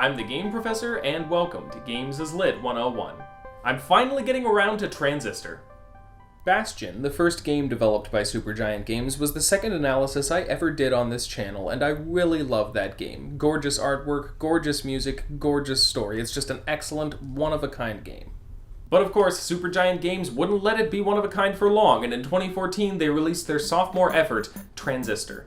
I'm the Game Professor, and welcome to Games is Lit 101. I'm finally getting around to Transistor. Bastion, the first game developed by Supergiant Games, was the second analysis I ever did on this channel, and I really love that game. Gorgeous artwork, gorgeous music, gorgeous story. It's just an excellent, one-of-a-kind game. But of course, Supergiant Games wouldn't let it be one of a kind for long, and in 2014 they released their sophomore effort, Transistor.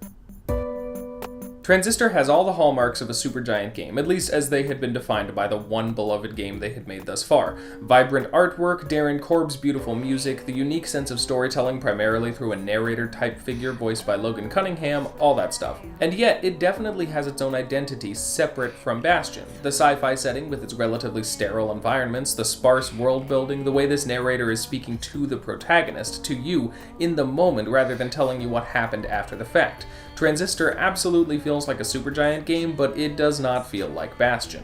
Transistor has all the hallmarks of a Supergiant game, at least as they had been defined by the one beloved game they had made thus far. Vibrant artwork, Darren Korb's beautiful music, the unique sense of storytelling primarily through a narrator-type figure voiced by Logan Cunningham, all that stuff. And yet, it definitely has its own identity separate from Bastion. The sci-fi setting with its relatively sterile environments, the sparse world building, the way this narrator is speaking to the protagonist, to you, in the moment rather than telling you what happened after the fact. Transistor absolutely feels like a Supergiant game, but it does not feel like Bastion.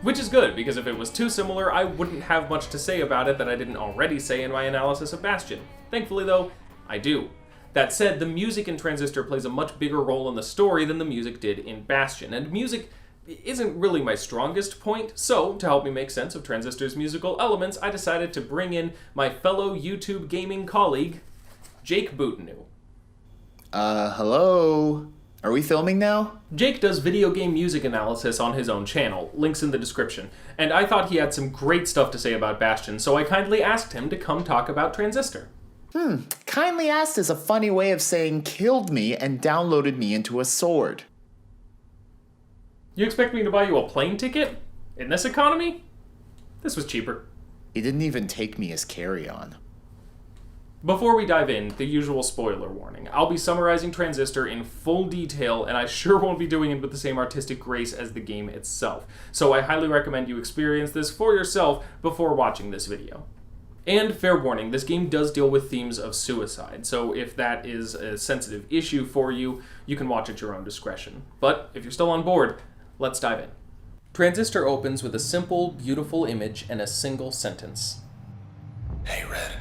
Which is good, because if it was too similar, I wouldn't have much to say about it that I didn't already say in my analysis of Bastion. Thankfully though, I do. That said, the music in Transistor plays a much bigger role in the story than the music did in Bastion, and music isn't really my strongest point, so to help me make sense of Transistor's musical elements, I decided to bring in my fellow YouTube gaming colleague, Jake Boutonu. Hello? Are we filming now? Jake does video game music analysis on his own channel, links in the description, and I thought he had some great stuff to say about Bastion, so I kindly asked him to come talk about Transistor. Kindly asked is a funny way of saying killed me and downloaded me into a sword. You expect me to buy you a plane ticket? In this economy? This was cheaper. He didn't even take me as carry-on. Before we dive in, the usual spoiler warning. I'll be summarizing Transistor in full detail, and I sure won't be doing it with the same artistic grace as the game itself. So I highly recommend you experience this for yourself before watching this video. And fair warning, this game does deal with themes of suicide, so if that is a sensitive issue for you, you can watch at your own discretion. But if you're still on board, let's dive in. Transistor opens with a simple, beautiful image and a single sentence. Hey, Red.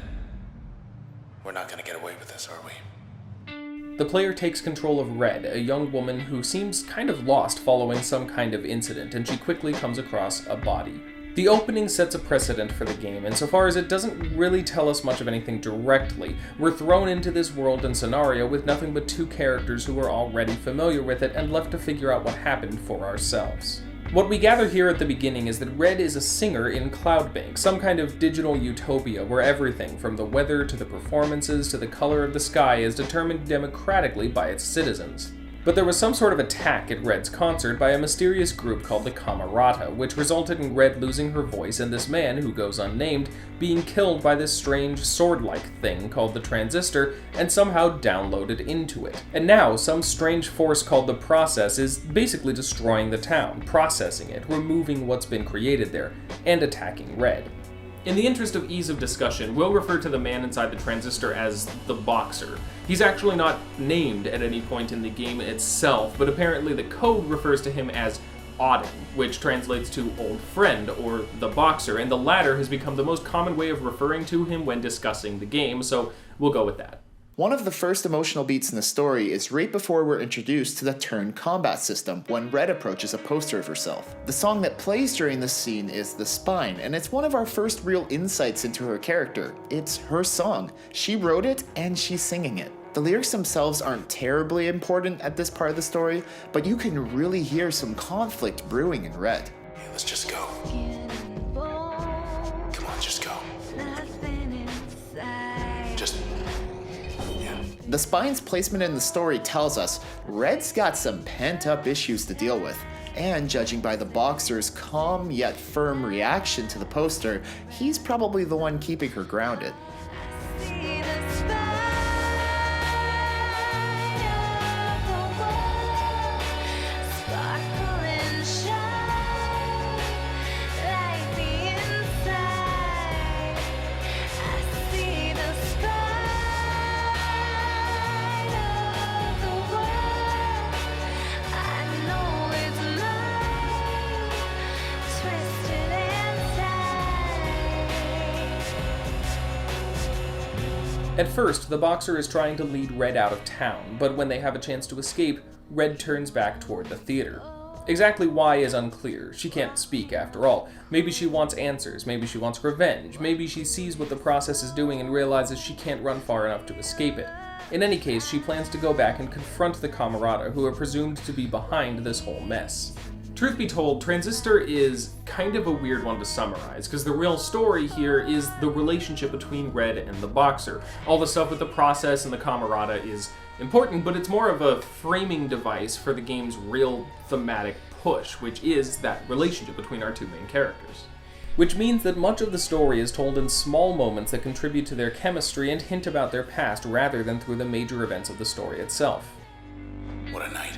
We're not gonna get away with this, are we? The player takes control of Red, a young woman who seems kind of lost following some kind of incident, and she quickly comes across a body. The opening sets a precedent for the game, insofar as it doesn't really tell us much of anything directly. We're thrown into this world and scenario with nothing but two characters who are already familiar with it and left to figure out what happened for ourselves. What we gather here at the beginning is that Red is a singer in Cloudbank, some kind of digital utopia where everything, from the weather to the performances to the color of the sky, is determined democratically by its citizens. But there was some sort of attack at Red's concert by a mysterious group called the Camerata, which resulted in Red losing her voice and this man, who goes unnamed, being killed by this strange sword-like thing called the Transistor and somehow downloaded into it. And now, some strange force called the Process is basically destroying the town, processing it, removing what's been created there, and attacking Red. In the interest of ease of discussion, we'll refer to the man inside the Transistor as the Boxer. He's actually not named at any point in the game itself, but apparently the code refers to him as Auden, which translates to Old Friend, or the Boxer, and the latter has become the most common way of referring to him when discussing the game, so we'll go with that. One of the first emotional beats in the story is right before we're introduced to the turn combat system when Red approaches a poster of herself. The song that plays during this scene is The Spine, and it's one of our first real insights into her character. It's her song. She wrote it, and she's singing it. The lyrics themselves aren't terribly important at this part of the story, but you can really hear some conflict brewing in Red. Hey, let's just go. Come on, just go. The Spine's placement in the story tells us Red's got some pent-up issues to deal with, and judging by the Boxer's calm yet firm reaction to the poster, he's probably the one keeping her grounded. At first, the Boxer is trying to lead Red out of town, but when they have a chance to escape, Red turns back toward the theater. Exactly why is unclear. She can't speak after all. Maybe she wants answers, maybe she wants revenge, maybe she sees what the process is doing and realizes she can't run far enough to escape it. In any case, she plans to go back and confront the Camerata, who are presumed to be behind this whole mess. Truth be told, Transistor is kind of a weird one to summarize, because the real story here is the relationship between Red and the Boxer. All the stuff with the process and the Camerata is important, but it's more of a framing device for the game's real thematic push, which is that relationship between our two main characters. Which means that much of the story is told in small moments that contribute to their chemistry and hint about their past rather than through the major events of the story itself. What a night.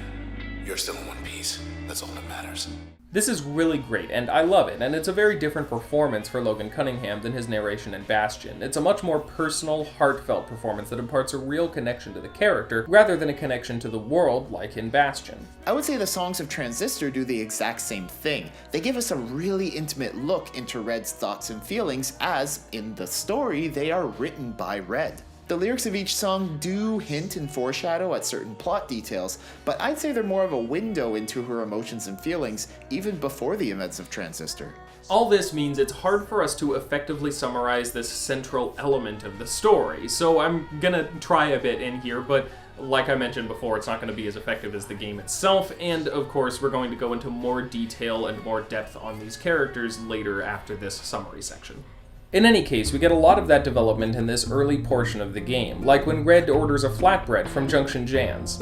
You're still in one piece. That's all that matters. This is really great, and I love it, and it's a very different performance for Logan Cunningham than his narration in Bastion. It's a much more personal, heartfelt performance that imparts a real connection to the character, rather than a connection to the world like in Bastion. I would say the songs of Transistor do the exact same thing. They give us a really intimate look into Red's thoughts and feelings, as, in the story, they are written by Red. The lyrics of each song do hint and foreshadow at certain plot details, but I'd say they're more of a window into her emotions and feelings, even before the events of Transistor. All this means it's hard for us to effectively summarize this central element of the story, so I'm gonna try a bit in here, but like I mentioned before, it's not going to be as effective as the game itself, and of course we're going to go into more detail and more depth on these characters later after this summary section. In any case, we get a lot of that development in this early portion of the game, like when Red orders a flatbread from Junction Jan's.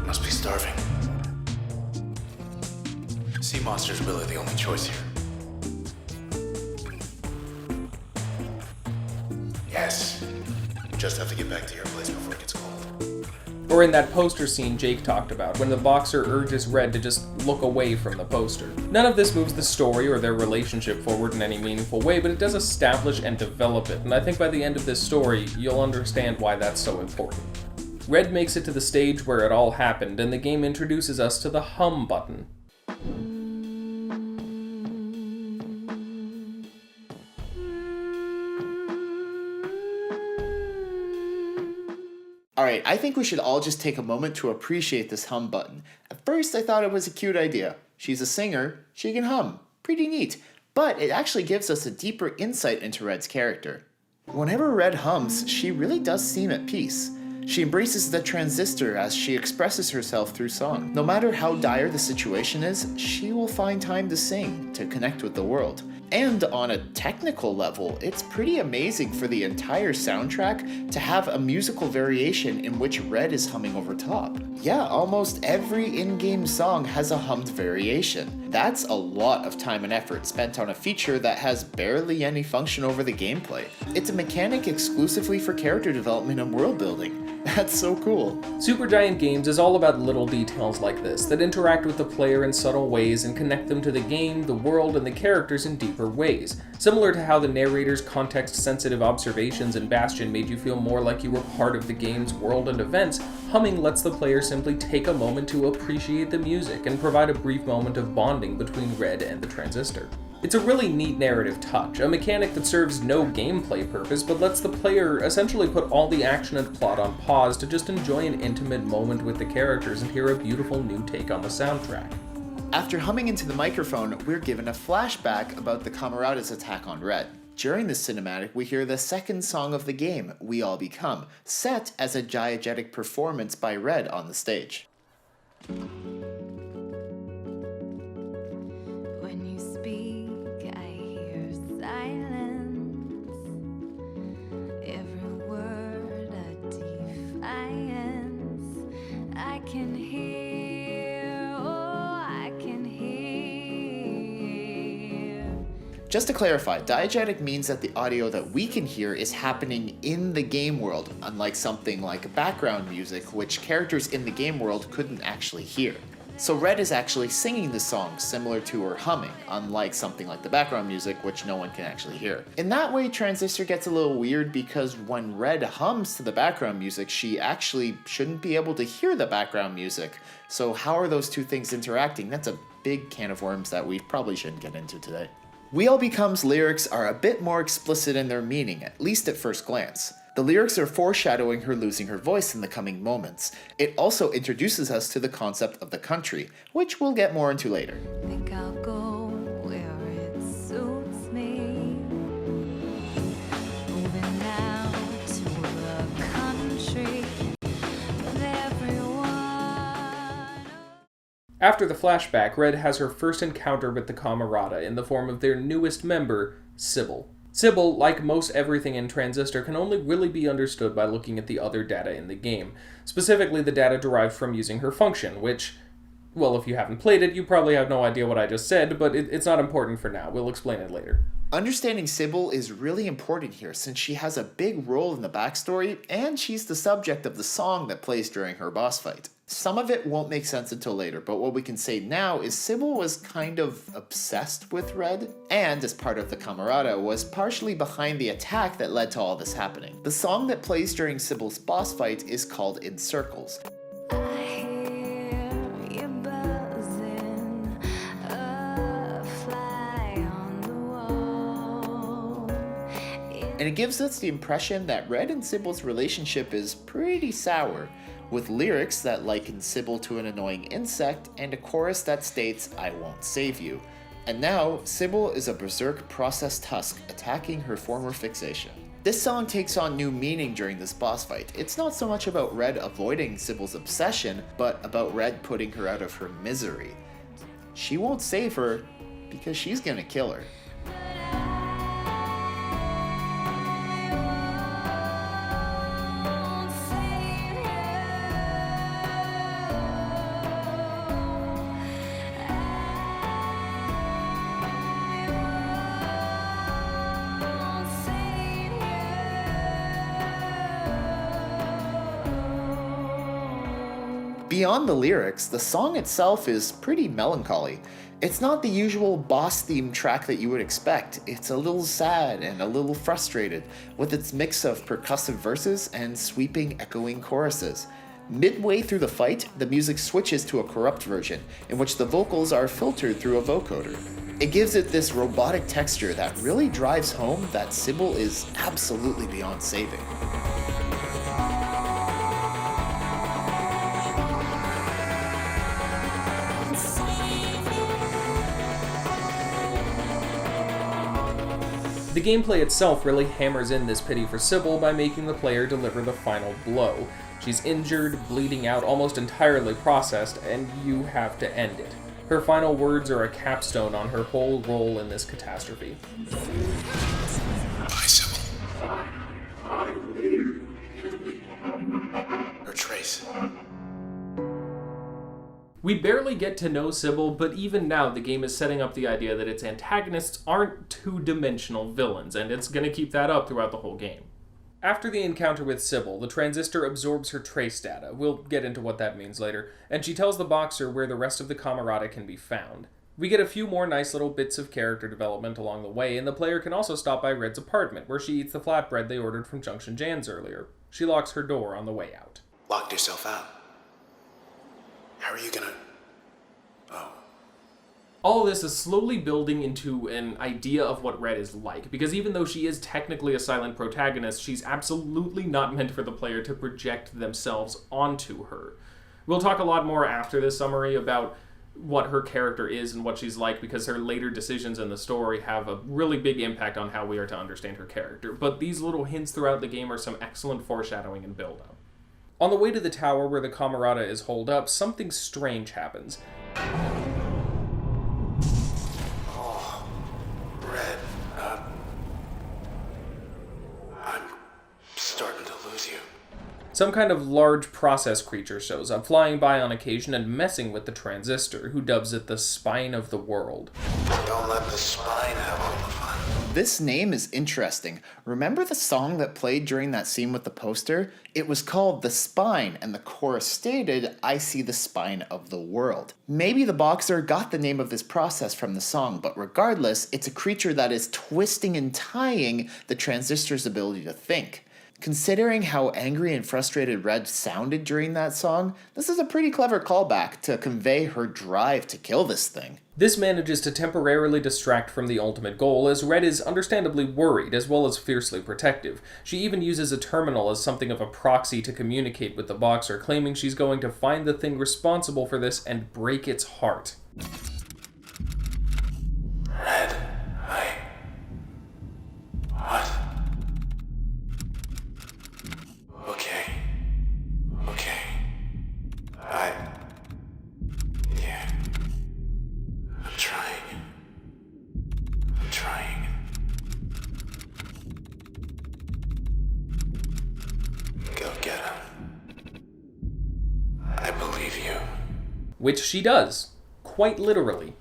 Must be starving. Sea monsters really the only choice here. Yes. Just have to get back to your place before it gets cold. Or in that poster scene Jake talked about, when the Boxer urges Red to just look away from the poster. None of this moves the story or their relationship forward in any meaningful way, but it does establish and develop it, and I think by the end of this story, you'll understand why that's so important. Red makes it to the stage where it all happened, and the game introduces us to the hum button. Alright, I think we should all just take a moment to appreciate this hum button. At first, I thought it was a cute idea. She's a singer, she can hum. Pretty neat. But it actually gives us a deeper insight into Red's character. Whenever Red hums, she really does seem at peace. She embraces the transistor as she expresses herself through song. No matter how dire the situation is, she will find time to sing, to connect with the world. And on a technical level, it's pretty amazing for the entire soundtrack to have a musical variation in which Red is humming over top. Yeah, almost every in-game song has a hummed variation. That's a lot of time and effort spent on a feature that has barely any function over the gameplay. It's a mechanic exclusively for character development and world building. That's so cool. Supergiant Games is all about little details like this that interact with the player in subtle ways and connect them to the game, the world, and the characters in deeper ways. Similar to how the narrator's context-sensitive observations in Bastion made you feel more like you were part of the game's world and events, humming lets the player simply take a moment to appreciate the music and provide a brief moment of bonding between Red and the Transistor. It's a really neat narrative touch, a mechanic that serves no gameplay purpose but lets the player essentially put all the action and plot on pause to just enjoy an intimate moment with the characters and hear a beautiful new take on the soundtrack. After humming into the microphone, we're given a flashback about the Camerata's attack on Red. During this cinematic, we hear the second song of the game, We All Become, set as a diegetic performance by Red on the stage. When you speak, I hear silence. Every word a defiance. I can hear, oh, I can hear. Just to clarify, diegetic means that the audio that we can hear is happening in the game world, unlike something like background music, which characters in the game world couldn't actually hear. So Red is actually singing the song similar to her humming, unlike something like the background music, which no one can actually hear. In that way, Transistor gets a little weird because when Red hums to the background music, she actually shouldn't be able to hear the background music. So how are those two things interacting? That's a big can of worms that we probably shouldn't get into today. We All Become's lyrics are a bit more explicit in their meaning, at least at first glance. The lyrics are foreshadowing her losing her voice in the coming moments. It also introduces us to the concept of the country, which we'll get more into later. Think I'll go where it suits me. Moving now to the country with everyone. After the flashback, Red has her first encounter with the Camarada in the form of their newest member, Sybil. Sybil, like most everything in Transistor, can only really be understood by looking at the other data in the game, specifically the data derived from using her function, which, well, if you haven't played it, you probably have no idea what I just said, but it's not important for now. We'll explain it later. Understanding Sybil is really important here since she has a big role in the backstory, and she's the subject of the song that plays during her boss fight. Some of it won't make sense until later, but what we can say now is Sybil was kind of obsessed with Red, and as part of the Camarada, was partially behind the attack that led to all this happening. The song that plays during Sybil's boss fight is called In Circles. I hear you buzzing, a fly on the wall. And it gives us the impression that Red and Sybil's relationship is pretty sour, with lyrics that liken Sybil to an annoying insect and a chorus that states, "I won't save you." And now, Sybil is a berserk processed husk attacking her former fixation. This song takes on new meaning during this boss fight. It's not so much about Red avoiding Sybil's obsession, but about Red putting her out of her misery. She won't save her because she's gonna kill her. Beyond the lyrics, the song itself is pretty melancholy. It's not the usual boss theme track that you would expect. It's a little sad and a little frustrated, with its mix of percussive verses and sweeping, echoing choruses. Midway through the fight, the music switches to a corrupt version, in which the vocals are filtered through a vocoder. It gives it this robotic texture that really drives home that Sybil is absolutely beyond saving. The gameplay itself really hammers in this pity for Sybil by making the player deliver the final blow. She's injured, bleeding out, almost entirely processed, and you have to end it. Her final words are a capstone on her whole role in this catastrophe. Bye, Sybil. Or Trace. We barely get to know Sybil, but even now the game is setting up the idea that its antagonists aren't two-dimensional villains, and it's going to keep that up throughout the whole game. After the encounter with Sybil, the Transistor absorbs her trace data, we'll get into what that means later, and she tells the Boxer where the rest of the Camarada can be found. We get a few more nice little bits of character development along the way, and the player can also stop by Red's apartment, where she eats the flatbread they ordered from Junction Jan's earlier. She locks her door on the way out. Locked yourself out. How are you gonna... Oh. All this is slowly building into an idea of what Red is like, because even though she is technically a silent protagonist, she's absolutely not meant for the player to project themselves onto her. We'll talk a lot more after this summary about what her character is and what she's like, because her later decisions in the story have a really big impact on how we are to understand her character. But these little hints throughout the game are some excellent foreshadowing and build-up. On the way to the tower where the Camarada is holed up, something strange happens. Oh, Red, I'm starting to lose you. Some kind of large process creature shows up, flying by on occasion and messing with the Transistor, who dubs it the spine of the world. Don't let the spine have all the fun. This name is interesting. Remember the song that played during that scene with the poster? It was called The Spine, and the chorus stated, "I see the spine of the world." Maybe the Boxer got the name of this process from the song, but regardless, it's a creature that is twisting and tying the Transistor's ability to think. Considering how angry and frustrated Red sounded during that song, this is a pretty clever callback to convey her drive to kill this thing. This manages to temporarily distract from the ultimate goal, as Red is understandably worried as well as fiercely protective. She even uses a terminal as something of a proxy to communicate with the Boxer, claiming she's going to find the thing responsible for this and break its heart. Red, What? Okay. Yeah. I'm trying. Go get him. I believe you. Which she does, quite literally.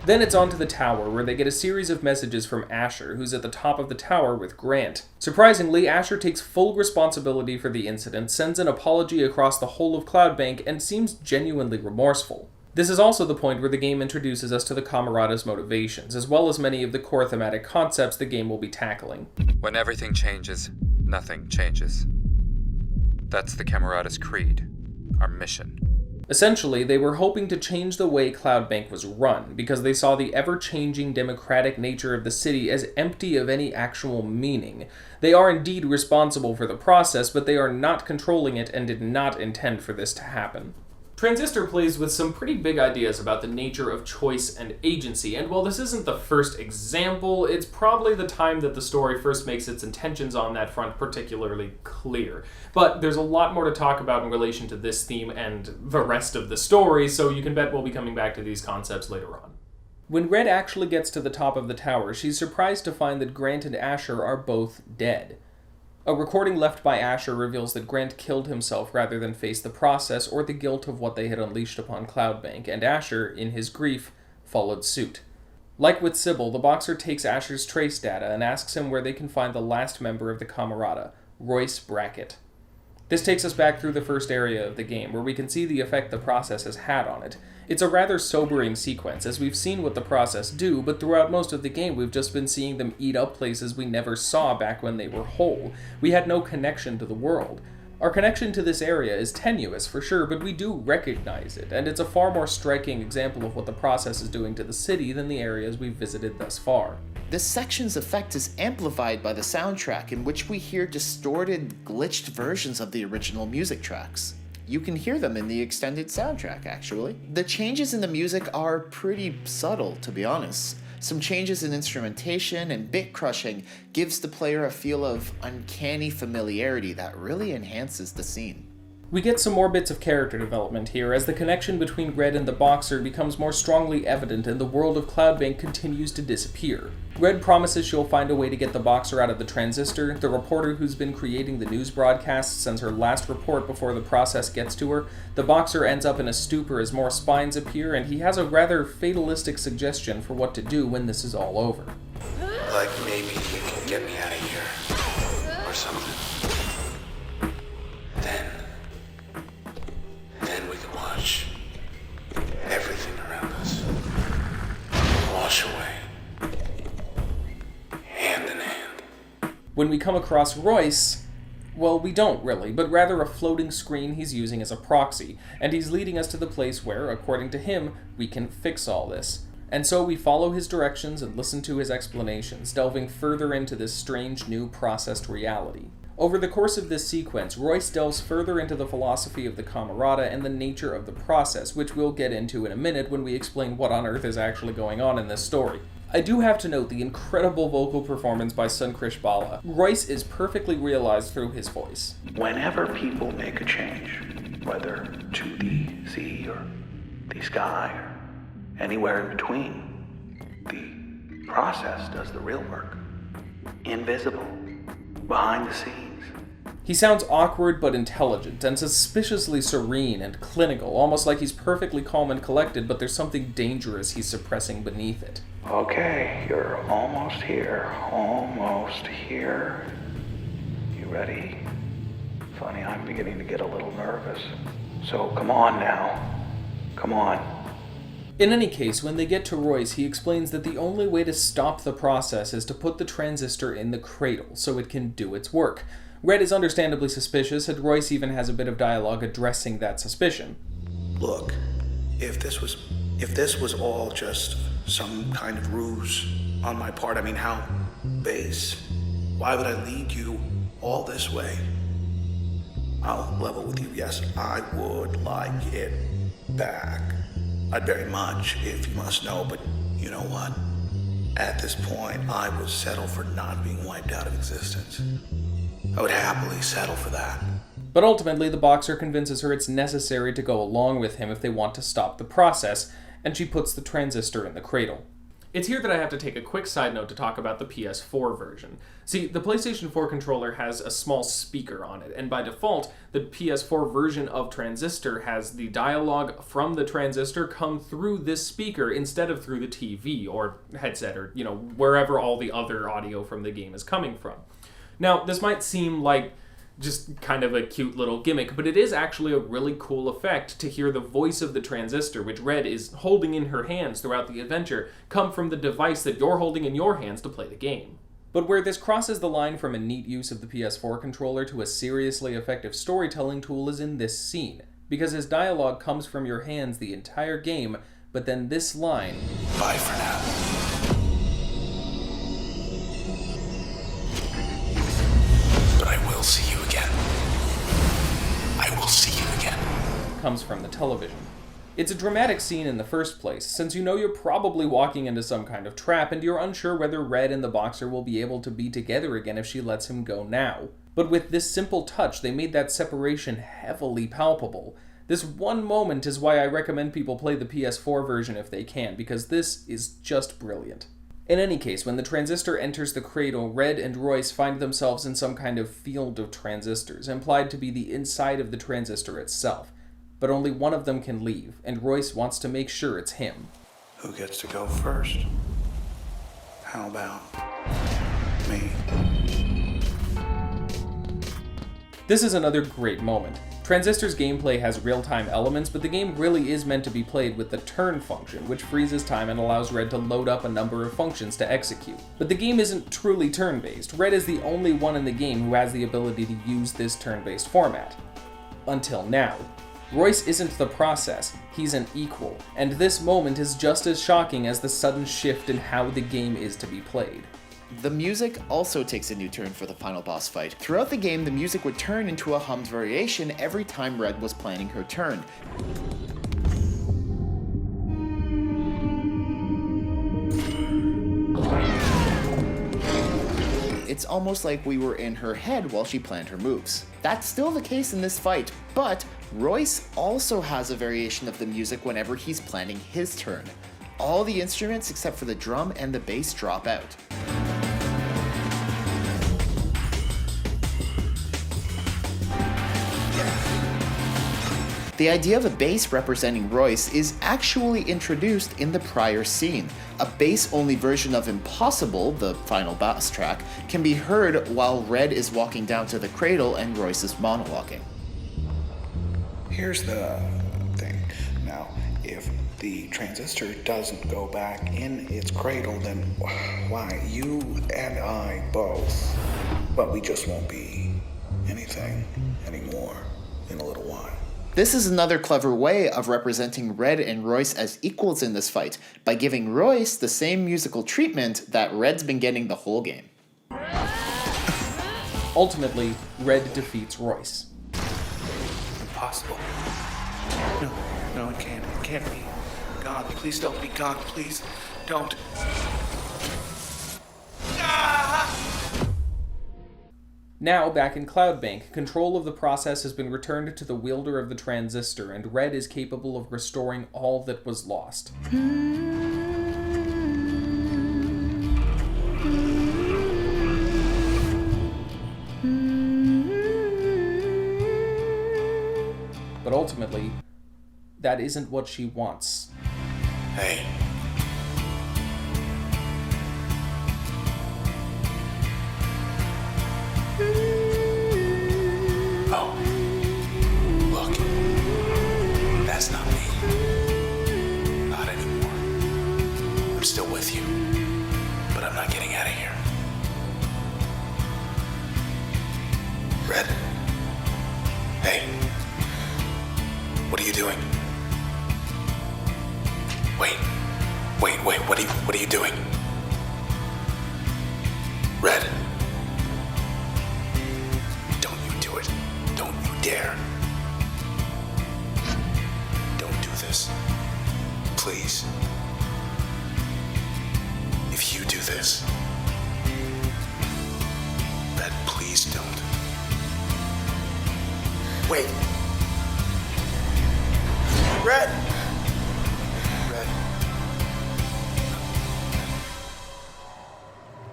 Then it's on to the tower, where they get a series of messages from Asher, who's at the top of the tower with Grant. Surprisingly, Asher takes full responsibility for the incident, sends an apology across the whole of Cloudbank, and seems genuinely remorseful. This is also the point where the game introduces us to the Camarada's motivations, as well as many of the core thematic concepts the game will be tackling. When everything changes, nothing changes. That's the Camarada's creed, our mission. Essentially, they were hoping to change the way Cloudbank was run, because they saw the ever-changing democratic nature of the city as empty of any actual meaning. They are indeed responsible for the process, but they are not controlling it and did not intend for this to happen. Transistor plays with some pretty big ideas about the nature of choice and agency, and while this isn't the first example, it's probably the time that the story first makes its intentions on that front particularly clear. But there's a lot more to talk about in relation to this theme and the rest of the story, so you can bet we'll be coming back to these concepts later on. When Red actually gets to the top of the tower, she's surprised to find that Grant and Asher are both dead. A recording left by Asher reveals that Grant killed himself rather than face the process or the guilt of what they had unleashed upon Cloudbank, and Asher, in his grief, followed suit. Like with Sybil, the Boxer takes Asher's trace data and asks him where they can find the last member of the Camarada, Royce Brackett. This takes us back through the first area of the game, where we can see the effect the process has had on it. It's a rather sobering sequence, as we've seen what the process do, but throughout most of the game we've just been seeing them eat up places we never saw back when they were whole. We had no connection to the world. Our connection to this area is tenuous, for sure, but we do recognize it, and it's a far more striking example of what the process is doing to the city than the areas we've visited thus far. This section's effect is amplified by the soundtrack, in which we hear distorted, glitched versions of the original music tracks. You can hear them in the extended soundtrack, actually. The changes in the music are pretty subtle, to be honest. Some changes in instrumentation and bit crushing gives the player a feel of uncanny familiarity that really enhances the scene. We get some more bits of character development here, as the connection between Red and the Boxer becomes more strongly evident and the world of Cloudbank continues to disappear. Red promises she'll find a way to get the Boxer out of the Transistor, the reporter who's been creating the news broadcasts sends her last report before the process gets to her, the Boxer ends up in a stupor as more spines appear, and he has a rather fatalistic suggestion for what to do when this is all over. Like maybe you can get me out of here. Or something. Then we can watch everything around us wash away. Hand in hand. When we come across Royce, well, we don't really, but rather a floating screen he's using as a proxy, and he's leading us to the place where, according to him, we can fix all this. And so we follow his directions and listen to his explanations, delving further into this strange new processed reality. Over the course of this sequence, Royce delves further into the philosophy of the Camarada and the nature of the process, which we'll get into in a minute when we explain what on earth is actually going on in this story. I do have to note the incredible vocal performance by Sunkrish Bala. Royce is perfectly realized through his voice. Whenever people make a change, whether to the sea or the sky or anywhere in between, the process does the real work. Invisible, behind the scenes. He sounds awkward but intelligent, and suspiciously serene and clinical, almost like he's perfectly calm and collected, but there's something dangerous he's suppressing beneath it. Okay, you're almost here. Almost here. You ready? Funny, I'm beginning to get a little nervous. So come on now. Come on. In any case, when they get to Royce, he explains that the only way to stop the process is to put the transistor in the cradle so it can do its work. Red is understandably suspicious, and Royce even has a bit of dialogue addressing that suspicion. Look, if this was all just some kind of ruse on my part, I mean, how base? Why would I lead you all this way? I'll level with you. Yes, I would like it back. I'd very much, if you must know, but you know what? At this point, I would settle for not being wiped out of existence. I would happily settle for that. But ultimately, the boxer convinces her it's necessary to go along with him if they want to stop the process, and she puts the transistor in the cradle. It's here that I have to take a quick side note to talk about the PS4 version. See, the PlayStation 4 controller has a small speaker on it, and by default, the PS4 version of Transistor has the dialogue from the transistor come through this speaker instead of through the TV or headset or, wherever all the other audio from the game is coming from. Now, this might seem like just kind of a cute little gimmick, but it is actually a really cool effect to hear the voice of the transistor, which Red is holding in her hands throughout the adventure, come from the device that you're holding in your hands to play the game. But where this crosses the line from a neat use of the PS4 controller to a seriously effective storytelling tool is in this scene, because his dialogue comes from your hands the entire game, but then this line, Bye for now. But I will see you again. I will see you again. comes from the television. It's a dramatic scene in the first place, since you know you're probably walking into some kind of trap and you're unsure whether Red and the boxer will be able to be together again if she lets him go now. But with this simple touch, they made that separation heavily palpable. This one moment is why I recommend people play the PS4 version if they can, because this is just brilliant. In any case, when the transistor enters the cradle, Red and Royce find themselves in some kind of field of transistors, implied to be the inside of the transistor itself. But only one of them can leave, and Royce wants to make sure it's him. Who gets to go first? How about me? This is another great moment. Transistor's gameplay has real-time elements, but the game really is meant to be played with the turn function, which freezes time and allows Red to load up a number of functions to execute. But the game isn't truly turn-based. Red is the only one in the game who has the ability to use this turn-based format. Until now. Royce isn't the process, he's an equal, and this moment is just as shocking as the sudden shift in how the game is to be played. The music also takes a new turn for the final boss fight. Throughout the game, the music would turn into a hummed variation every time Red was planning her turn. It's almost like we were in her head while she planned her moves. That's still the case in this fight, but Royce also has a variation of the music whenever he's planning his turn. All the instruments except for the drum and the bass drop out. The idea of a bass representing Royce is actually introduced in the prior scene. A bass-only version of Impossible, the final boss track, can be heard while Red is walking down to the cradle and Royce is monologuing. Here's the thing. Now, if the transistor doesn't go back in its cradle, then why, you and I both, but we just won't be anything anymore in a little while. This is another clever way of representing Red and Royce as equals in this fight, by giving Royce the same musical treatment that Red's been getting the whole game. Ultimately, Red defeats Royce. Impossible. No, it can't. It can't be. God, please don't be God. Please don't. Now, back in Cloudbank, control of the process has been returned to the wielder of the transistor, and Red is capable of restoring all that was lost. But ultimately, that isn't what she wants. Hey. Oh. Red? Hey. What are you doing? Wait, what are you doing? Red. Don't you do it. Don't you dare. Don't do this. Please. If you do this. Red, please don't. Wait. Red! Red.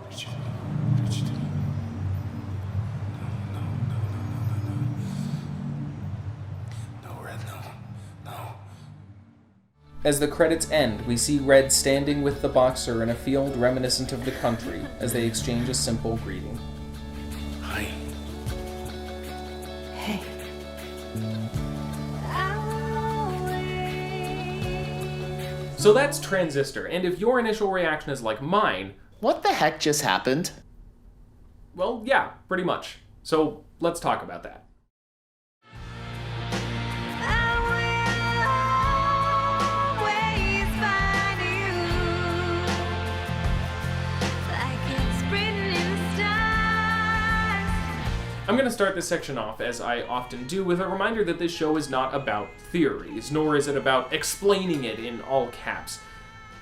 What did you do? No, Red, no. As the credits end, we see Red standing with the boxer in a field reminiscent of the country as they exchange a simple greeting. Hi. Hey. So that's Transistor, and if your initial reaction is like mine, What the heck just happened? well, yeah, pretty much. So let's talk about that. I'm going to start this section off, as I often do, with a reminder that this show is not about theories, nor is it about explaining it in all caps.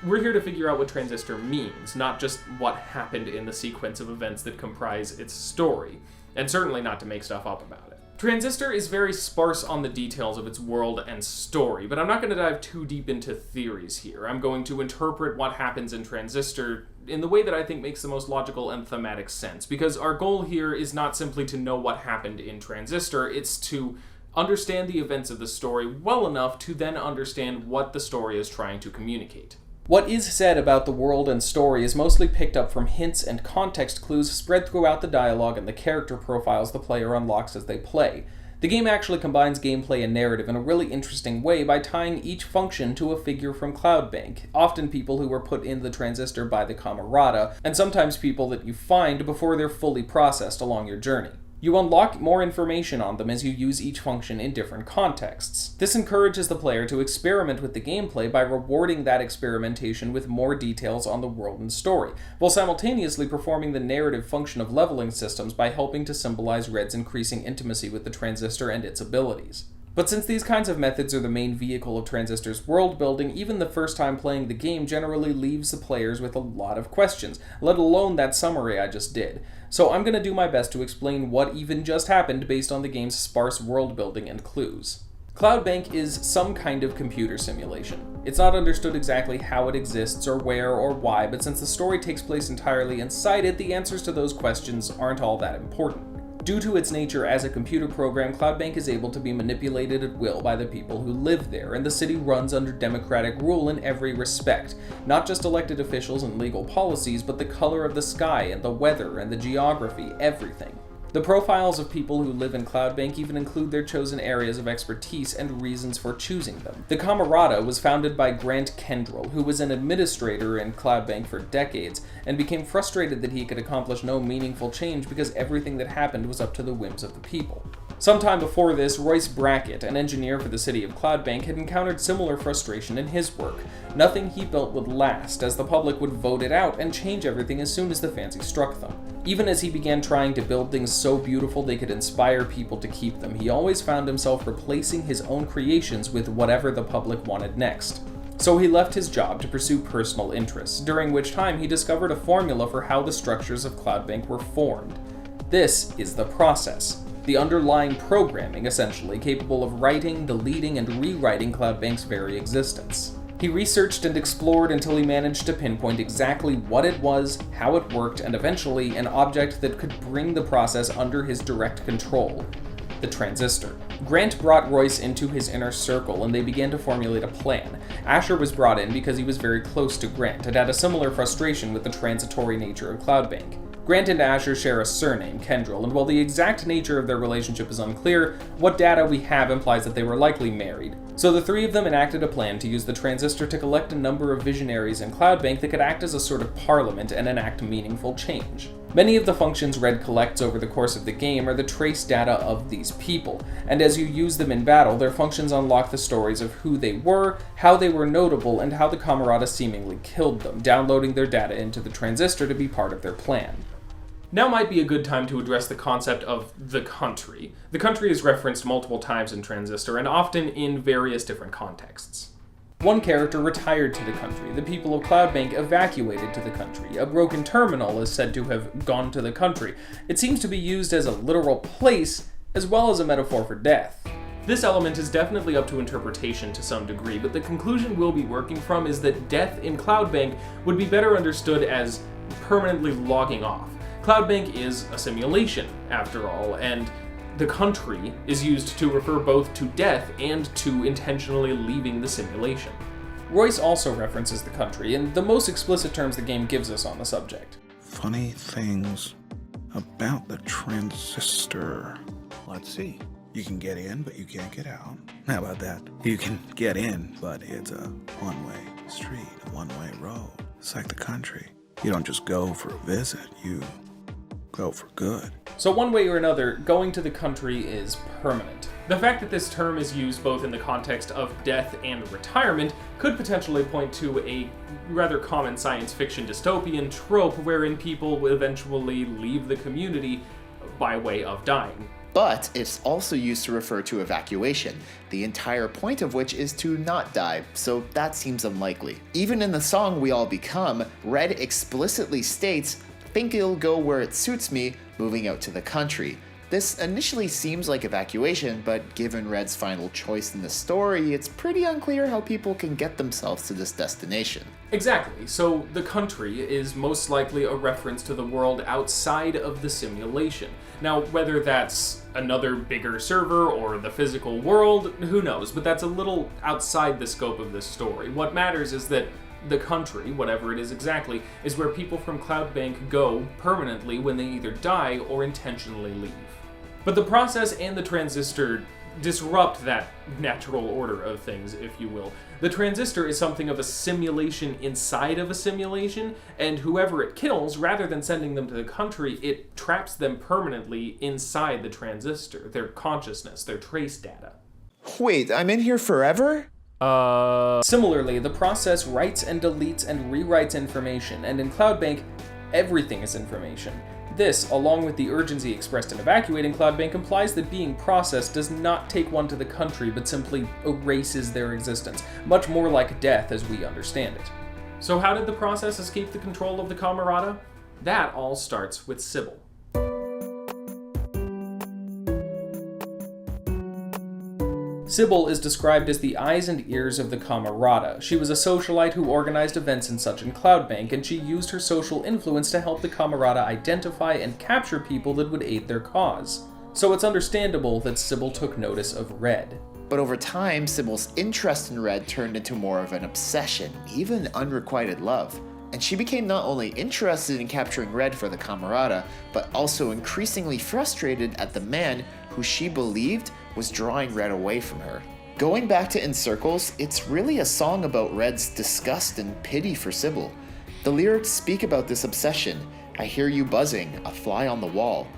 We're here to figure out what Transistor means, not just what happened in the sequence of events that comprise its story, and certainly not to make stuff up about it. Transistor is very sparse on the details of its world and story, but I'm not going to dive too deep into theories here. I'm going to interpret what happens in Transistor in the way that I think makes the most logical and thematic sense, because our goal here is not simply to know what happened in Transistor, it's to understand the events of the story well enough to then understand what the story is trying to communicate. What is said about the world and story is mostly picked up from hints and context clues spread throughout the dialogue and the character profiles the player unlocks as they play. The game actually combines gameplay and narrative in a really interesting way by tying each function to a figure from Cloudbank, often people who were put in the Transistor by the Camarada, and sometimes people that you find before they're fully processed along your journey. You unlock more information on them as you use each function in different contexts. This encourages the player to experiment with the gameplay by rewarding that experimentation with more details on the world and story, while simultaneously performing the narrative function of leveling systems by helping to symbolize Red's increasing intimacy with the Transistor and its abilities. But since these kinds of methods are the main vehicle of Transistor's world building, even the first time playing the game generally leaves the players with a lot of questions, let alone that summary I just did. So I'm going to do my best to explain what even just happened based on the game's sparse world building and clues. Cloudbank is some kind of computer simulation. It's not understood exactly how it exists or where or why, but since the story takes place entirely inside it, the answers to those questions aren't all that important. Due to its nature as a computer program, Cloudbank is able to be manipulated at will by the people who live there, and the city runs under democratic rule in every respect. Not just elected officials and legal policies, but the color of the sky and the weather and the geography, everything. The profiles of people who live in Cloudbank even include their chosen areas of expertise and reasons for choosing them. The Camarada was founded by Grant Kendrell, who was an administrator in Cloudbank for decades, and became frustrated that he could accomplish no meaningful change because everything that happened was up to the whims of the people. Sometime before this, Royce Brackett, an engineer for the city of Cloudbank, had encountered similar frustration in his work. Nothing he built would last, as the public would vote it out and change everything as soon as the fancy struck them. Even as he began trying to build things so beautiful they could inspire people to keep them, he always found himself replacing his own creations with whatever the public wanted next. So he left his job to pursue personal interests, during which time he discovered a formula for how the structures of Cloudbank were formed. This is the process. The underlying programming, essentially, capable of writing, deleting, and rewriting Cloudbank's very existence. He researched and explored until he managed to pinpoint exactly what it was, how it worked, and eventually an object that could bring the process under his direct control: the Transistor. Grant brought Royce into his inner circle, and they began to formulate a plan. Asher was brought in because he was very close to Grant and had a similar frustration with the transitory nature of Cloudbank. Grant and Asher share a surname, Kendrell, and while the exact nature of their relationship is unclear, what data we have implies that they were likely married. So the three of them enacted a plan to use the Transistor to collect a number of visionaries in Cloudbank that could act as a sort of parliament and enact meaningful change. Many of the functions Red collects over the course of the game are the trace data of these people, and as you use them in battle, their functions unlock the stories of who they were, how they were notable, and how the Camerata seemingly killed them, downloading their data into the Transistor to be part of their plan. Now might be a good time to address the concept of the country. The country is referenced multiple times in Transistor, and often in various different contexts. One character retired to the country, the people of Cloudbank evacuated to the country, a broken terminal is said to have gone to the country. It seems to be used as a literal place, as well as a metaphor for death. This element is definitely up to interpretation to some degree, but the conclusion we'll be working from is that death in Cloudbank would be better understood as permanently logging off. Cloudbank is a simulation, after all, and the country is used to refer both to death and to intentionally leaving the simulation. Royce also references the country in the most explicit terms the game gives us on the subject. Funny things about the Transistor. Let's see. You can get in, but you can't get out. How about that? You can get in, but it's a one-way street, a one-way road. It's like the country. You don't just go for a visit, you go for good. So one way or another, going to the country is permanent. The fact that this term is used both in the context of death and retirement could potentially point to a rather common science fiction dystopian trope wherein people will eventually leave the community by way of dying. But it's also used to refer to evacuation, the entire point of which is to not die, so that seems unlikely. Even in the song We All Become, Red explicitly states, "Think it'll go where it suits me, moving out to the country." This initially seems like evacuation, but given Red's final choice in the story, it's pretty unclear how people can get themselves to this destination. Exactly, so the country is most likely a reference to the world outside of the simulation. Now, whether that's another bigger server or the physical world, who knows, but that's a little outside the scope of this story. What matters is that the country, whatever it is exactly, is where people from Cloudbank go permanently when they either die or intentionally leave. But the process and the Transistor disrupt that natural order of things, if you will. The Transistor is something of a simulation inside of a simulation, and whoever it kills, rather than sending them to the country, it traps them permanently inside the Transistor, their consciousness, their trace data. Wait, I'm in here forever? Similarly, the process writes and deletes and rewrites information, and in Cloudbank, everything is information. This, along with the urgency expressed in evacuating Cloudbank, implies that being processed does not take one to the country, but simply erases their existence, much more like death as we understand it. So how did the process escape the control of the Camerata? That all starts with Sybil. Sybil is described as the eyes and ears of the Camerata. She was a socialite who organized events and such in Cloudbank, and she used her social influence to help the Camerata identify and capture people that would aid their cause. So it's understandable that Sybil took notice of Red. But over time, Sybil's interest in Red turned into more of an obsession, even unrequited love. And she became not only interested in capturing Red for the Camerata, but also increasingly frustrated at the man who she believed was drawing Red away from her. Going back to In Circles, it's really a song about Red's disgust and pity for Sybil. The lyrics speak about this obsession. I hear you buzzing, a fly on the wall.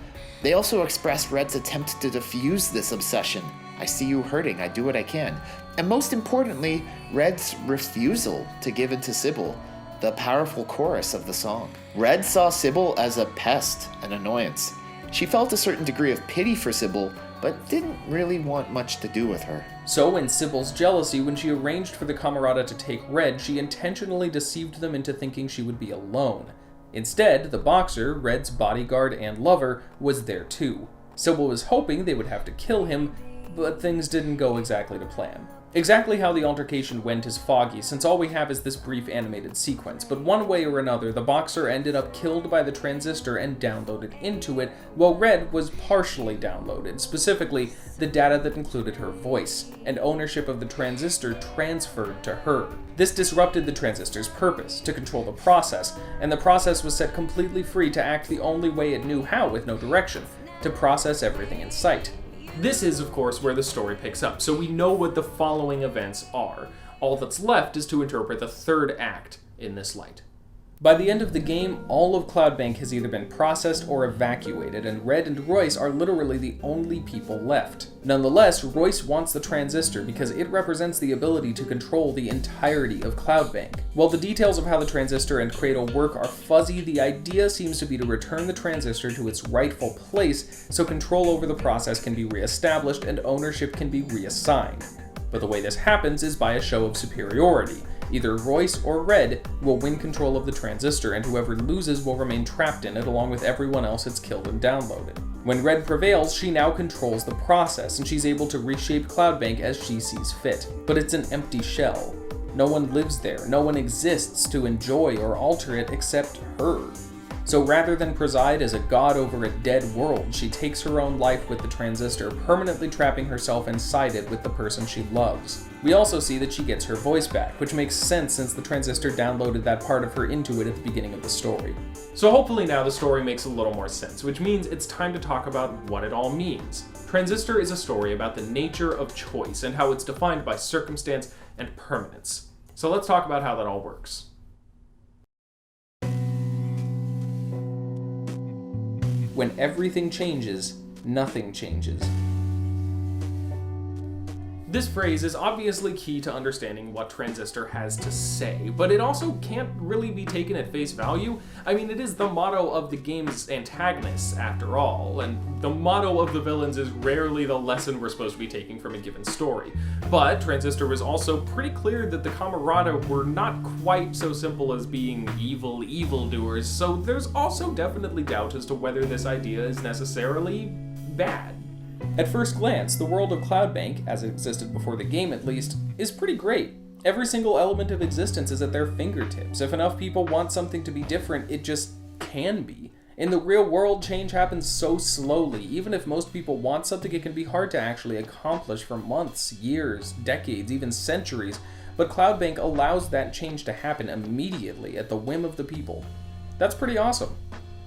They also express Red's attempt to diffuse this obsession. I see you hurting, I do what I can. And most importantly, Red's refusal to give in to Sybil, the powerful chorus of the song. Red saw Sybil as a pest, an annoyance. She felt a certain degree of pity for Sybil, but didn't really want much to do with her. So in Sybil's jealousy, when she arranged for the Camerata to take Red, she intentionally deceived them into thinking she would be alone. Instead, the boxer, Red's bodyguard and lover, was there too. Sybil was hoping they would have to kill him, but things didn't go exactly to plan. Exactly how the altercation went is foggy, since all we have is this brief animated sequence, but one way or another, the boxer ended up killed by the Transistor and downloaded into it, while Red was partially downloaded, specifically the data that included her voice, and ownership of the Transistor transferred to her. This disrupted the Transistor's purpose, to control the process, and the process was set completely free to act the only way it knew how with no direction, to process everything in sight. This is, of course, where the story picks up, so we know what the following events are. All that's left is to interpret the third act in this light. By the end of the game, all of Cloudbank has either been processed or evacuated, and Red and Royce are literally the only people left. Nonetheless, Royce wants the Transistor because it represents the ability to control the entirety of Cloudbank. While the details of how the Transistor and Cradle work are fuzzy, the idea seems to be to return the Transistor to its rightful place so control over the process can be reestablished and ownership can be reassigned. But the way this happens is by a show of superiority. Either Royce or Red will win control of the Transistor, and whoever loses will remain trapped in it along with everyone else it's killed and downloaded. When Red prevails, she now controls the process, and she's able to reshape Cloudbank as she sees fit. But it's an empty shell. No one lives there, no one exists to enjoy or alter it except her. So rather than preside as a god over a dead world, she takes her own life with the Transistor, permanently trapping herself inside it with the person she loves. We also see that she gets her voice back, which makes sense since the Transistor downloaded that part of her into it at the beginning of the story. So hopefully now the story makes a little more sense, which means it's time to talk about what it all means. Transistor is a story about the nature of choice and how it's defined by circumstance and permanence. So let's talk about how that all works. When everything changes, nothing changes. This phrase is obviously key to understanding what Transistor has to say, but it also can't really be taken at face value. I mean, it is the motto of the game's antagonists, after all, and the motto of the villains is rarely the lesson we're supposed to be taking from a given story. But Transistor was also pretty clear that the Camerata were not quite so simple as being evil evildoers, so there's also definitely doubt as to whether this idea is necessarily bad. At first glance, the world of Cloudbank, as it existed before the game at least, is pretty great. Every single element of existence is at their fingertips. If enough people want something to be different, it just can be. In the real world, change happens so slowly. Even if most people want something, it can be hard to actually accomplish for months, years, decades, even centuries. But Cloudbank allows that change to happen immediately at the whim of the people. That's pretty awesome.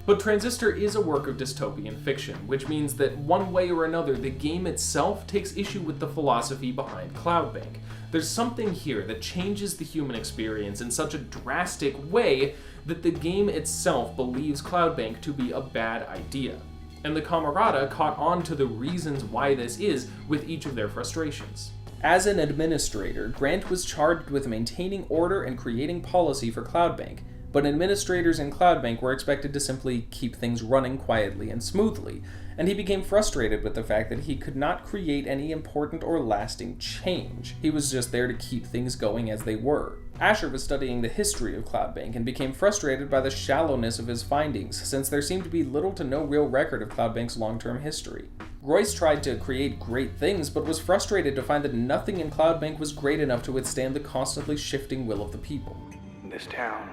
But Transistor is a work of dystopian fiction, which means that one way or another, the game itself takes issue with the philosophy behind Cloudbank. There's something here that changes the human experience in such a drastic way that the game itself believes Cloudbank to be a bad idea. And the Camerata caught on to the reasons why this is with each of their frustrations. As an administrator, Grant was charged with maintaining order and creating policy for Cloudbank. But administrators in Cloudbank were expected to simply keep things running quietly and smoothly, and he became frustrated with the fact that he could not create any important or lasting change. He was just there to keep things going as they were. Asher was studying the history of Cloudbank and became frustrated by the shallowness of his findings, since there seemed to be little to no real record of Cloudbank's long-term history. Royce tried to create great things, but was frustrated to find that nothing in Cloudbank was great enough to withstand the constantly shifting will of the people. This town,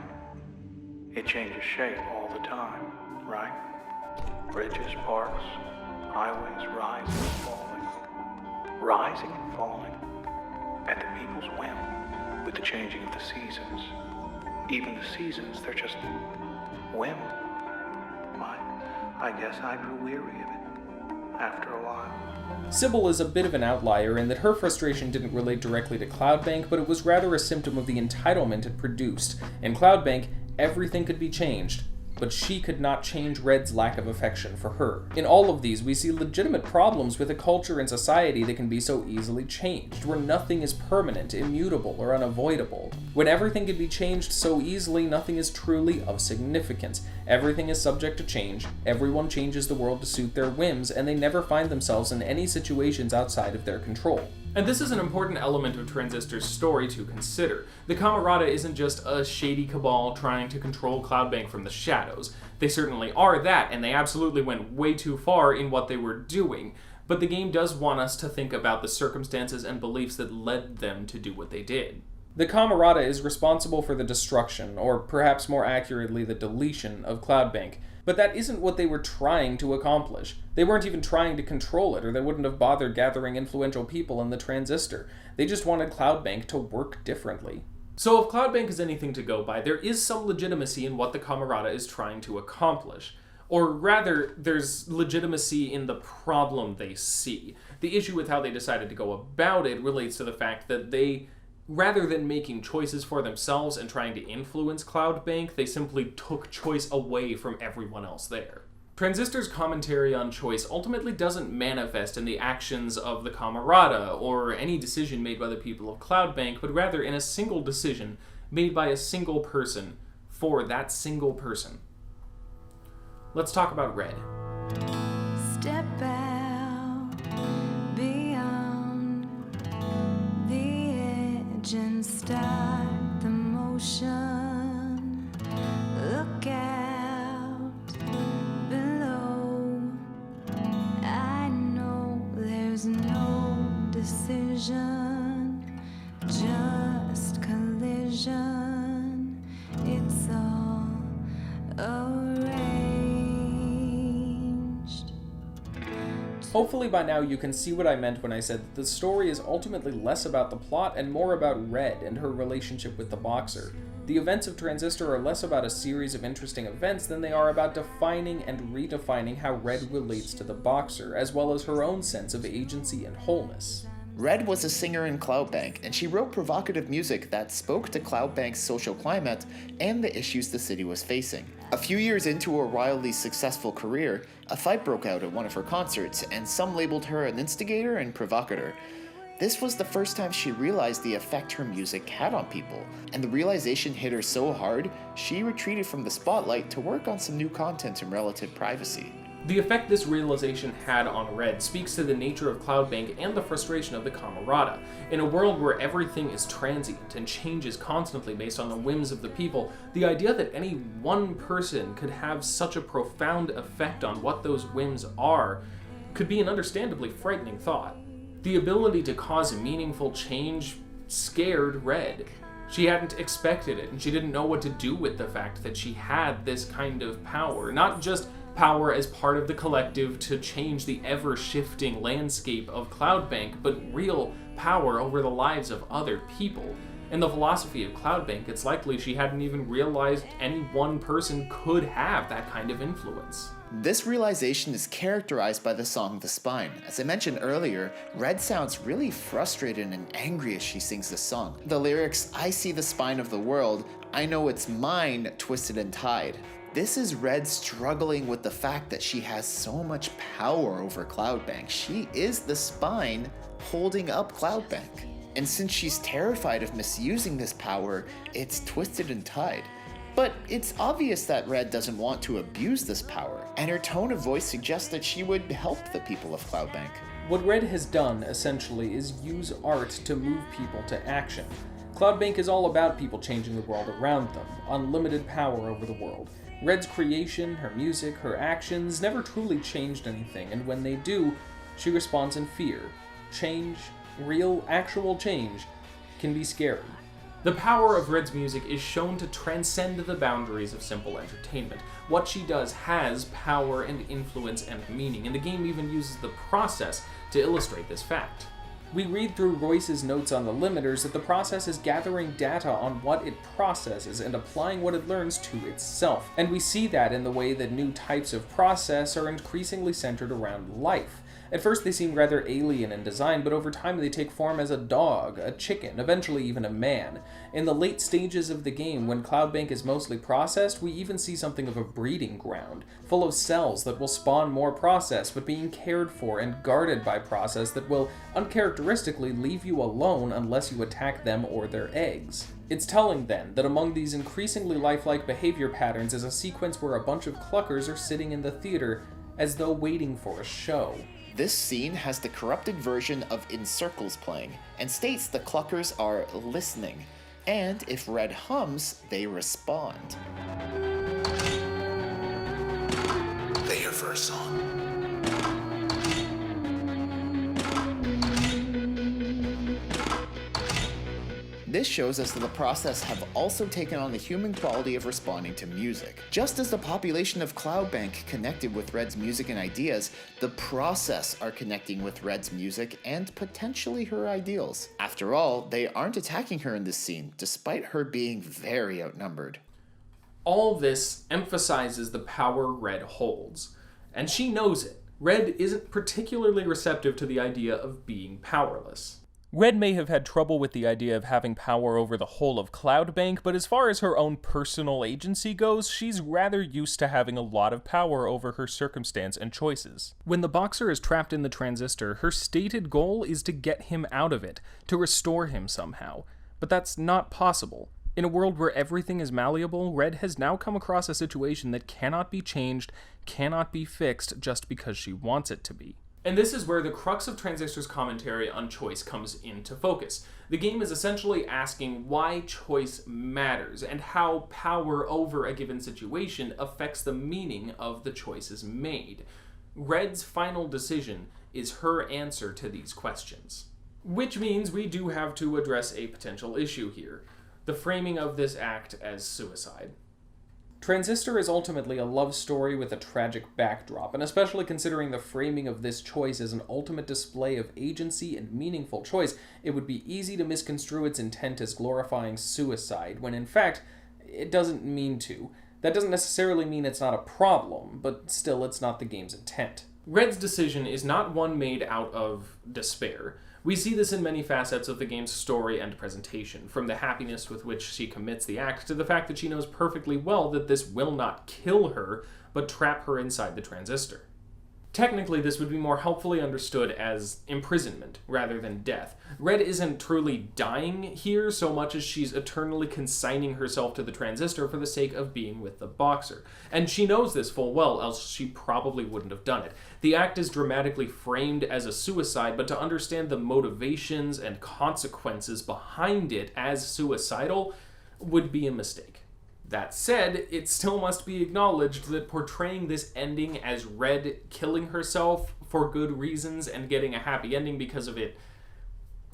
it changes shape all the time, right? Bridges, parks, highways rising and falling. Rising and falling at the people's whim with the changing of the seasons. Even the seasons, they're just whim. I guess I grew weary of it after a while. Sybil is a bit of an outlier in that her frustration didn't relate directly to Cloudbank, but it was rather a symptom of the entitlement it produced. In Cloudbank, everything could be changed, but she could not change Red's lack of affection for her. In all of these, we see legitimate problems with a culture and society that can be so easily changed, where nothing is permanent, immutable, or unavoidable. When everything can be changed so easily, nothing is truly of significance. Everything is subject to change, everyone changes the world to suit their whims, and they never find themselves in any situations outside of their control. And this is an important element of Transistor's story to consider. The Camerata isn't just a shady cabal trying to control Cloudbank from the shadows. They certainly are that, and they absolutely went way too far in what they were doing. But the game does want us to think about the circumstances and beliefs that led them to do what they did. The Camerata is responsible for the destruction, or perhaps more accurately the deletion, of Cloudbank. But that isn't what they were trying to accomplish. They weren't even trying to control it, or they wouldn't have bothered gathering influential people in the Transistor. They just wanted Cloudbank to work differently. So if Cloudbank is anything to go by, there is some legitimacy in what the Camerata is trying to accomplish. Or rather, there's legitimacy in the problem they see. The issue with how they decided to go about it relates to the fact that they Rather than making choices for themselves and trying to influence Cloudbank, they simply took choice away from everyone else there. Transistor's commentary on choice ultimately doesn't manifest in the actions of the Camarada or any decision made by the people of Cloudbank, but rather in a single decision made by a single person for that single person. Let's talk about Red. Step out beyond the edge and start the motion. Look out below. I know there's no decision, just collision. It's all arranged. Hopefully by now you can see what I meant when I said that the story is ultimately less about the plot and more about Red and her relationship with the boxer. The events of Transistor are less about a series of interesting events than they are about defining and redefining how Red relates to the boxer, as well as her own sense of agency and wholeness. Red was a singer in Cloudbank, and she wrote provocative music that spoke to Cloudbank's social climate and the issues the city was facing. A few years into her wildly successful career, a fight broke out at one of her concerts, and some labeled her an instigator and provocateur. This was the first time she realized the effect her music had on people, and the realization hit her so hard, she retreated from the spotlight to work on some new content in relative privacy. The effect this realization had on Red speaks to the nature of Cloudbank and the frustration of the Camarada. In a world where everything is transient and changes constantly based on the whims of the people, the idea that any one person could have such a profound effect on what those whims are could be an understandably frightening thought. The ability to cause meaningful change scared Red. She hadn't expected it, and she didn't know what to do with the fact that she had this kind of power. Not just power as part of the collective to change the ever-shifting landscape of Cloudbank, but real power over the lives of other people. In the philosophy of Cloudbank, it's likely she hadn't even realized any one person could have that kind of influence. This realization is characterized by the song The Spine. As I mentioned earlier, Red sounds really frustrated and angry as she sings this song. The lyrics, "I see the spine of the world, I know it's mine, twisted and tied." This is Red struggling with the fact that she has so much power over Cloudbank. She is the spine holding up Cloudbank. And since she's terrified of misusing this power, it's twisted and tied. But it's obvious that Red doesn't want to abuse this power, and her tone of voice suggests that she would help the people of Cloudbank. What Red has done, essentially, is use art to move people to action. Cloudbank is all about people changing the world around them, unlimited power over the world. Red's creation, her music, her actions never truly changed anything, and when they do, she responds in fear. Change, real, actual change, can be scary. The power of Red's music is shown to transcend the boundaries of simple entertainment. What she does has power and influence and meaning, and the game even uses the process to illustrate this fact. We read through Royce's notes on the limiters that the process is gathering data on what it processes and applying what it learns to itself. And we see that in the way that new types of process are increasingly centered around life. At first they seem rather alien in design, but over time they take form as a dog, a chicken, eventually even a man. In the late stages of the game, when Cloudbank is mostly processed, we even see something of a breeding ground, full of cells that will spawn more process, but being cared for and guarded by process that will uncharacteristically leave you alone unless you attack them or their eggs. It's telling then that among these increasingly lifelike behavior patterns is a sequence where a bunch of cluckers are sitting in the theater as though waiting for a show. This scene has the corrupted version of In Circles playing, and states the cluckers are listening, and if Red hums, they respond. They hear first song. This shows us that the process have also taken on the human quality of responding to music. Just as the population of Cloudbank connected with Red's music and ideas, the process are connecting with Red's music and potentially her ideals. After all, they aren't attacking her in this scene, despite her being very outnumbered. All this emphasizes the power Red holds, and she knows it. Red isn't particularly receptive to the idea of being powerless. Red may have had trouble with the idea of having power over the whole of Cloudbank, but as far as her own personal agency goes, she's rather used to having a lot of power over her circumstance and choices. When the boxer is trapped in the transistor, her stated goal is to get him out of it, to restore him somehow. But that's not possible. In a world where everything is malleable, Red has now come across a situation that cannot be changed, cannot be fixed just because she wants it to be. And this is where the crux of Transistor's commentary on choice comes into focus. The game is essentially asking why choice matters, and how power over a given situation affects the meaning of the choices made. Red's final decision is her answer to these questions. Which means we do have to address a potential issue here: the framing of this act as suicide. Transistor is ultimately a love story with a tragic backdrop, and especially considering the framing of this choice as an ultimate display of agency and meaningful choice, it would be easy to misconstrue its intent as glorifying suicide, when in fact, it doesn't mean to. That doesn't necessarily mean it's not a problem, but still it's not the game's intent. Red's decision is not one made out of despair. We see this in many facets of the game's story and presentation, from the happiness with which she commits the act to the fact that she knows perfectly well that this will not kill her, but trap her inside the transistor. Technically, this would be more helpfully understood as imprisonment rather than death. Red isn't truly dying here so much as she's eternally consigning herself to the transistor for the sake of being with the boxer. And she knows this full well, else she probably wouldn't have done it. The act is dramatically framed as a suicide, but to understand the motivations and consequences behind it as suicidal would be a mistake. That said, it still must be acknowledged that portraying this ending as Red killing herself for good reasons and getting a happy ending because of it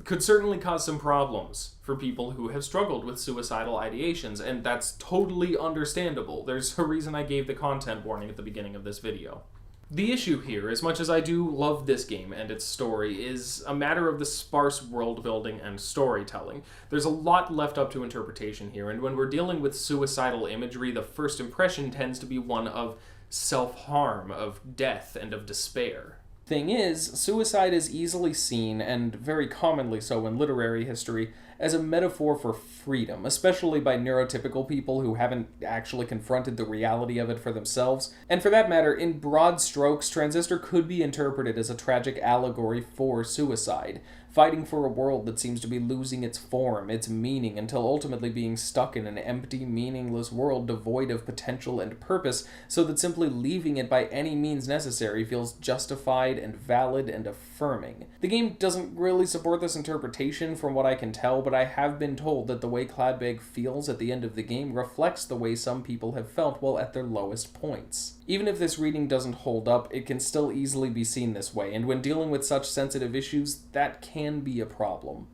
could certainly cause some problems for people who have struggled with suicidal ideations, and that's totally understandable. There's a reason I gave the content warning at the beginning of this video. The issue here, as much as I do love this game and its story, is a matter of the sparse world building and storytelling. There's a lot left up to interpretation here, and when we're dealing with suicidal imagery, the first impression tends to be one of self-harm, of death, and of despair. Thing is, suicide is easily seen, and very commonly so in literary history, as a metaphor for freedom, especially by neurotypical people who haven't actually confronted the reality of it for themselves. And for that matter, in broad strokes, Transistor could be interpreted as a tragic allegory for suicide, fighting for a world that seems to be losing its form, its meaning, until ultimately being stuck in an empty, meaningless world devoid of potential and purpose, so that simply leaving it by any means necessary feels justified and valid and affirming. The game doesn't really support this interpretation from what I can tell, but I have been told that the way Cloudbank feels at the end of the game reflects the way some people have felt while at their lowest points. Even if this reading doesn't hold up, it can still easily be seen this way, and when dealing with such sensitive issues, that can be a problem.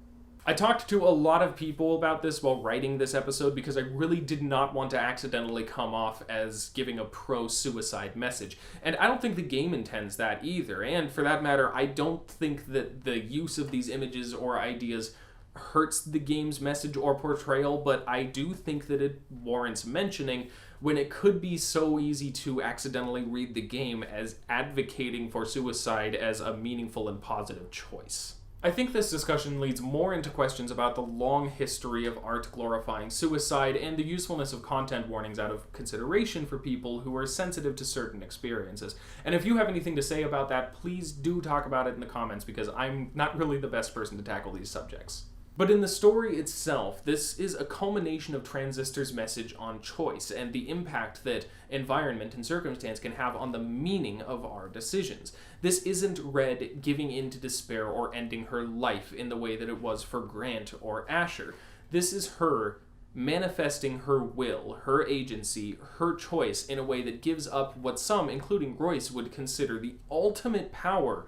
I talked to a lot of people about this while writing this episode because I really did not want to accidentally come off as giving a pro-suicide message. And I don't think the game intends that either, and for that matter, I don't think that the use of these images or ideas hurts the game's message or portrayal, but I do think that it warrants mentioning when it could be so easy to accidentally read the game as advocating for suicide as a meaningful and positive choice. I think this discussion leads more into questions about the long history of art glorifying suicide and the usefulness of content warnings out of consideration for people who are sensitive to certain experiences. And if you have anything to say about that, please do talk about it in the comments, because I'm not really the best person to tackle these subjects. But in the story itself, this is a culmination of Transistor's message on choice and the impact that environment and circumstance can have on the meaning of our decisions. This isn't Red giving in to despair or ending her life in the way that it was for Grant or Asher. This is her manifesting her will, her agency, her choice in a way that gives up what some, including Royce, would consider the ultimate power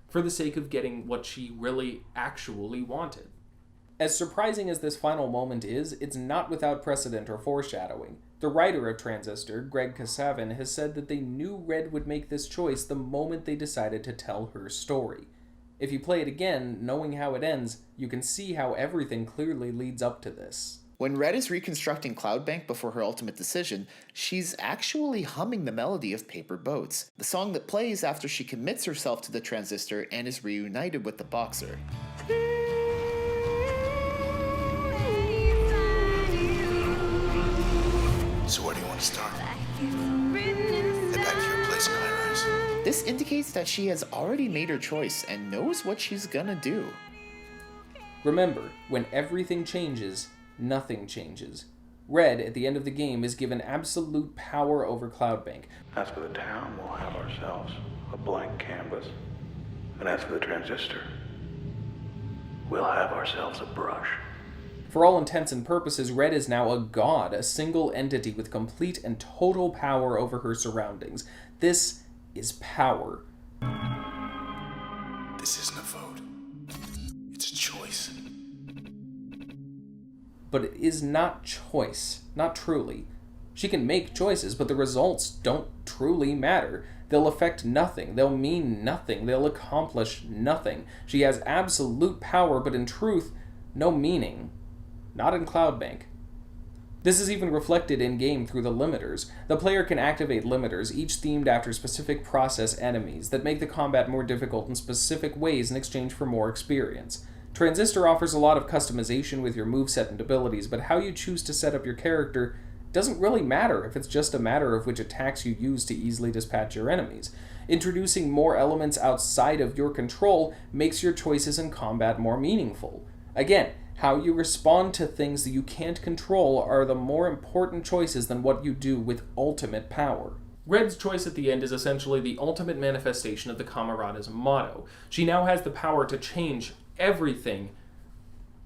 for the sake of getting what she really actually wanted. As surprising as this final moment is, it's not without precedent or foreshadowing. The writer of Transistor, Greg Kasavin, has said that they knew Red would make this choice the moment they decided to tell her story. If you play it again, knowing how it ends, you can see how everything clearly leads up to this. When Red is reconstructing Cloudbank before her ultimate decision, she's actually humming the melody of Paper Boats, the song that plays after she commits herself to the Transistor and is reunited with the boxer. Start. Head back to your place in high rise. This indicates that she has already made her choice and knows what she's gonna do. Remember, when everything changes, nothing changes. Red, at the end of the game, is given absolute power over Cloudbank. As for the town, we'll have ourselves a blank canvas. And as for the transistor, we'll have ourselves a brush. For all intents and purposes, Red is now a god, a single entity with complete and total power over her surroundings. This is power. This isn't a vote. It's a choice. But it is not choice, not truly. She can make choices, but the results don't truly matter. They'll affect nothing, they'll mean nothing, they'll accomplish nothing. She has absolute power, but in truth, no meaning. Not in Cloudbank. This is even reflected in-game through the limiters. The player can activate limiters, each themed after specific process enemies, that make the combat more difficult in specific ways in exchange for more experience. Transistor offers a lot of customization with your moveset and abilities, but how you choose to set up your character doesn't really matter if it's just a matter of which attacks you use to easily dispatch your enemies. Introducing more elements outside of your control makes your choices in combat more meaningful. Again, how you respond to things that you can't control are the more important choices than what you do with ultimate power. Red's choice at the end is essentially the ultimate manifestation of the Camerata's motto. She now has the power to change everything,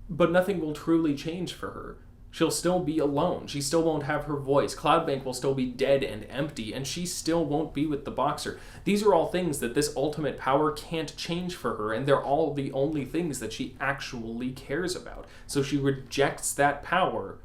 but nothing will truly change for her. She'll still be alone. She still won't have her voice. Cloudbank will still be dead and empty, and she still won't be with the boxer. These are all things that this ultimate power can't change for her, and they're all the only things that she actually cares about. So she rejects that power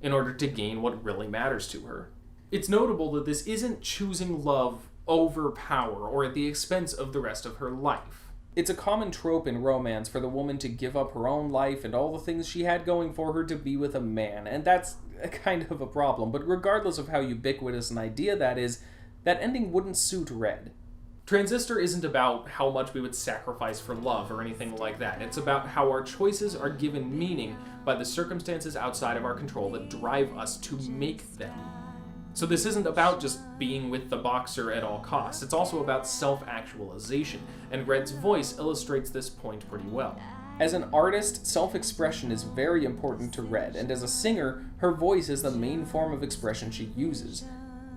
in order to gain what really matters to her. It's notable that this isn't choosing love over power or at the expense of the rest of her life. It's a common trope in romance for the woman to give up her own life and all the things she had going for her to be with a man, and that's a kind of a problem, but regardless of how ubiquitous an idea that is, that ending wouldn't suit Red. Transistor isn't about how much we would sacrifice for love or anything like that. It's about how our choices are given meaning by the circumstances outside of our control that drive us to make them. So this isn't about just being with the boxer at all costs. It's also about self-actualization, and Red's voice illustrates this point pretty well. As an artist, self-expression is very important to Red, and as a singer, her voice is the main form of expression she uses.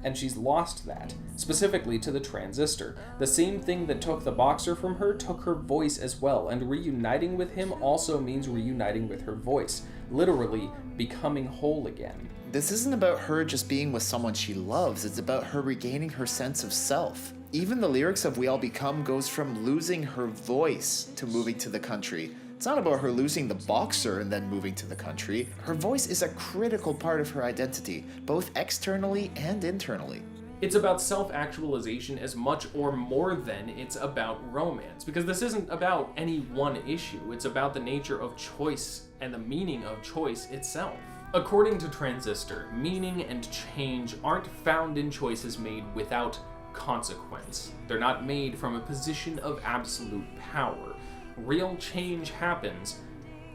And she's lost that, specifically to the Transistor. The same thing that took the boxer from her took her voice as well, and reuniting with him also means reuniting with her voice, literally becoming whole again. This isn't about her just being with someone she loves, it's about her regaining her sense of self. Even the lyrics of We All Become goes from losing her voice to moving to the country. It's not about her losing the boxer and then moving to the country. Her voice is a critical part of her identity, both externally and internally. It's about self-actualization as much or more than it's about romance, because this isn't about any one issue, it's about the nature of choice and the meaning of choice itself. According to Transistor, meaning and change aren't found in choices made without consequence. They're not made from a position of absolute power. Real change happens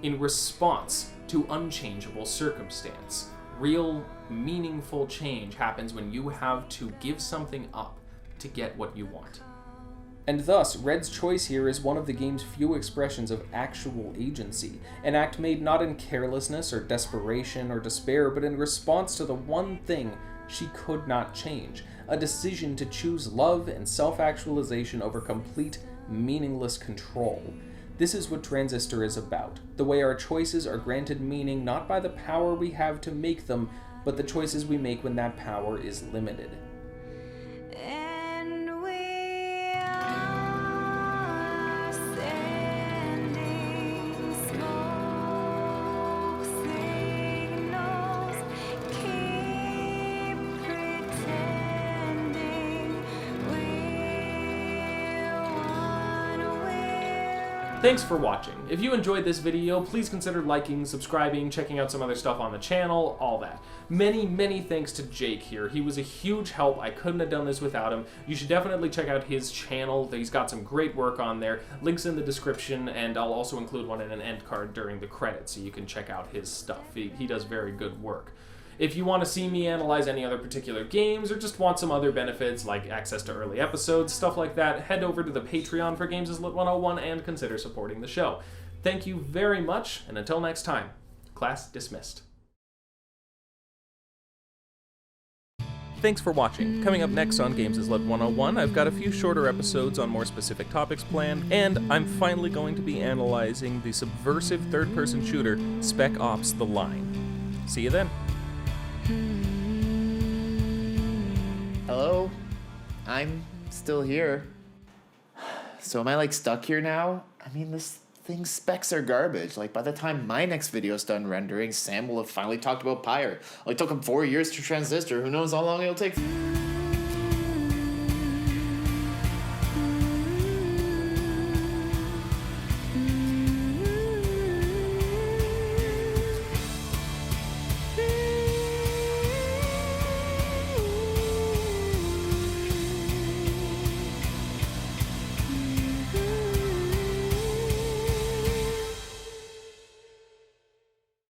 in response to unchangeable circumstance. Real, meaningful change happens when you have to give something up to get what you want. And thus, Red's choice here is one of the game's few expressions of actual agency, an act made not in carelessness or desperation or despair, but in response to the one thing she could not change, a decision to choose love and self-actualization over complete, meaningless control. This is what Transistor is about, the way our choices are granted meaning not by the power we have to make them, but the choices we make when that power is limited. And we are sending smoke signals, keep pretending Thanks for watching. If you enjoyed this video, please consider liking, subscribing, checking out some other stuff on the channel, all that. Many thanks to Jake here. He was a huge help. I couldn't have done this without him. You should definitely check out his channel. He's got some great work on there. Links in the description, and I'll also include one in an end card during the credits so you can check out his stuff. He does very good work. If you want to see me analyze any other particular games or just want some other benefits like access to early episodes, stuff like that, head over to the Patreon for Games is Lit 101 and consider supporting the show. Thank you very much, and until next time, class dismissed. Thanks for watching. Coming up next on Games is Lit 101, I've got a few shorter episodes on more specific topics planned, and I'm finally going to be analyzing the subversive third-person shooter Spec Ops: The Line. See you then. Hello? I'm still here. So am I like stuck here now? I mean, this thing's specs are garbage. Like by the time my next video's done rendering, Sam will have finally talked about Pyre. It took him 4 years to Transistor. Who knows how long it'll take?